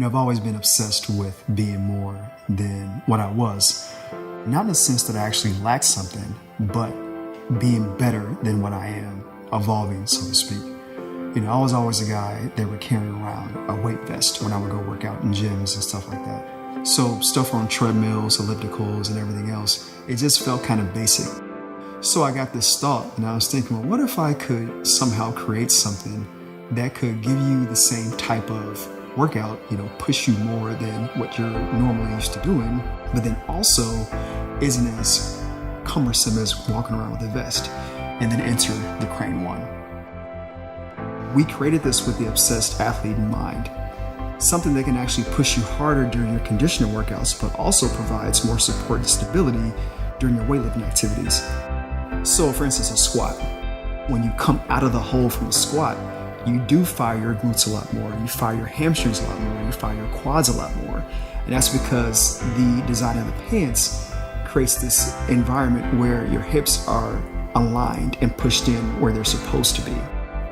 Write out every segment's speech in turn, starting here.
I've always been obsessed with being more than what I was. Not in the sense that I actually lacked something, but being better than what I am, evolving, so to speak. I was always a guy that would carry around a weight vest when I would go work out in gyms and stuff like that. So stuff on treadmills, ellipticals, and everything else, it just felt kind of basic. So I got this thought, and I was thinking, well, what if I could somehow create something that could give you the same type of workout, push you more than what you're normally used to doing, but then also isn't as cumbersome as walking around with a vest, and then enter the Crane 1. We created this with the obsessed athlete in mind. Something that can actually push you harder during your conditioning workouts, but also provides more support and stability during your weightlifting activities. So for instance, a squat. When you come out of the hole from a squat, you do fire your glutes a lot more, you fire your hamstrings a lot more, you fire your quads a lot more. And that's because the design of the pants creates this environment where your hips are aligned and pushed in where they're supposed to be.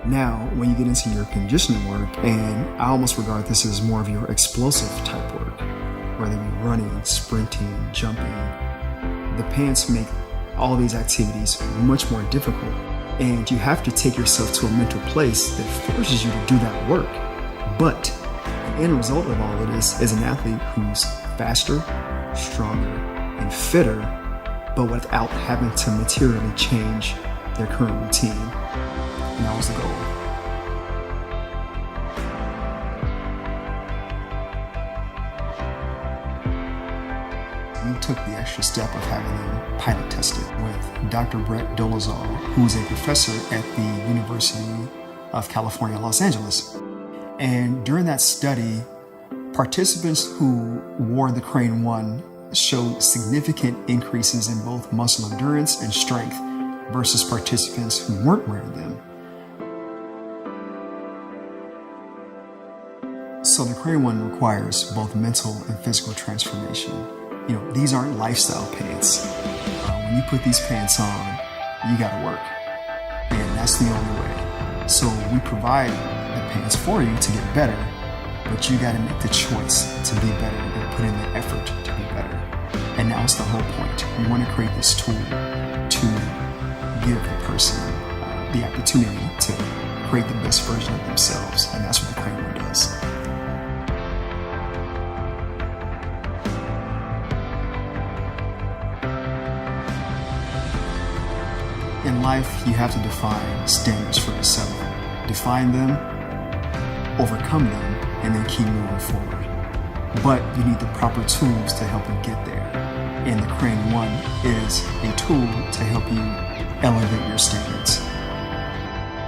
Now, when you get into your conditioning work, and I almost regard this as more of your explosive type work, whether it be running, sprinting, jumping, the pants make all of these activities much more difficult. And you have to take yourself to a mental place that forces you to do that work. But the end result of all of this is an athlete who's faster, stronger, and fitter, but without having to materially change their current routine. And that was the goal. We took the extra step of having them pilot tested with Dr. Brett Dolezal, who's a professor at the University of California, Los Angeles. And during that study, participants who wore the Crane 1 showed significant increases in both muscle endurance and strength versus participants who weren't wearing them. So the Crane 1 requires both mental and physical transformation. These aren't lifestyle pants. When you put these pants on, you gotta work. And that's the only way. So we provide the pants for you to get better, but you gotta make the choice to be better and put in the effort to be better. And now it's the whole point. We wanna create this tool to give the person the opportunity to create the best version of themselves. And that's what the Crane 1 does. In life, you have to define standards for yourself. Define them, overcome them, and then keep moving forward. But you need the proper tools to help you get there. And the Crane 1 is a tool to help you elevate your standards.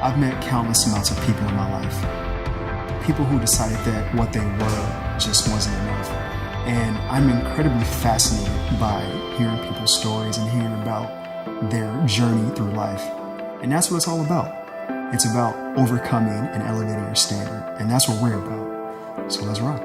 I've met countless amounts of people in my life. People who decided that what they were just wasn't enough. And I'm incredibly fascinated by hearing people's stories and hearing about their journey through life. And that's what it's all about. It's about overcoming and elevating your standard. And that's what we're about. So let's rock.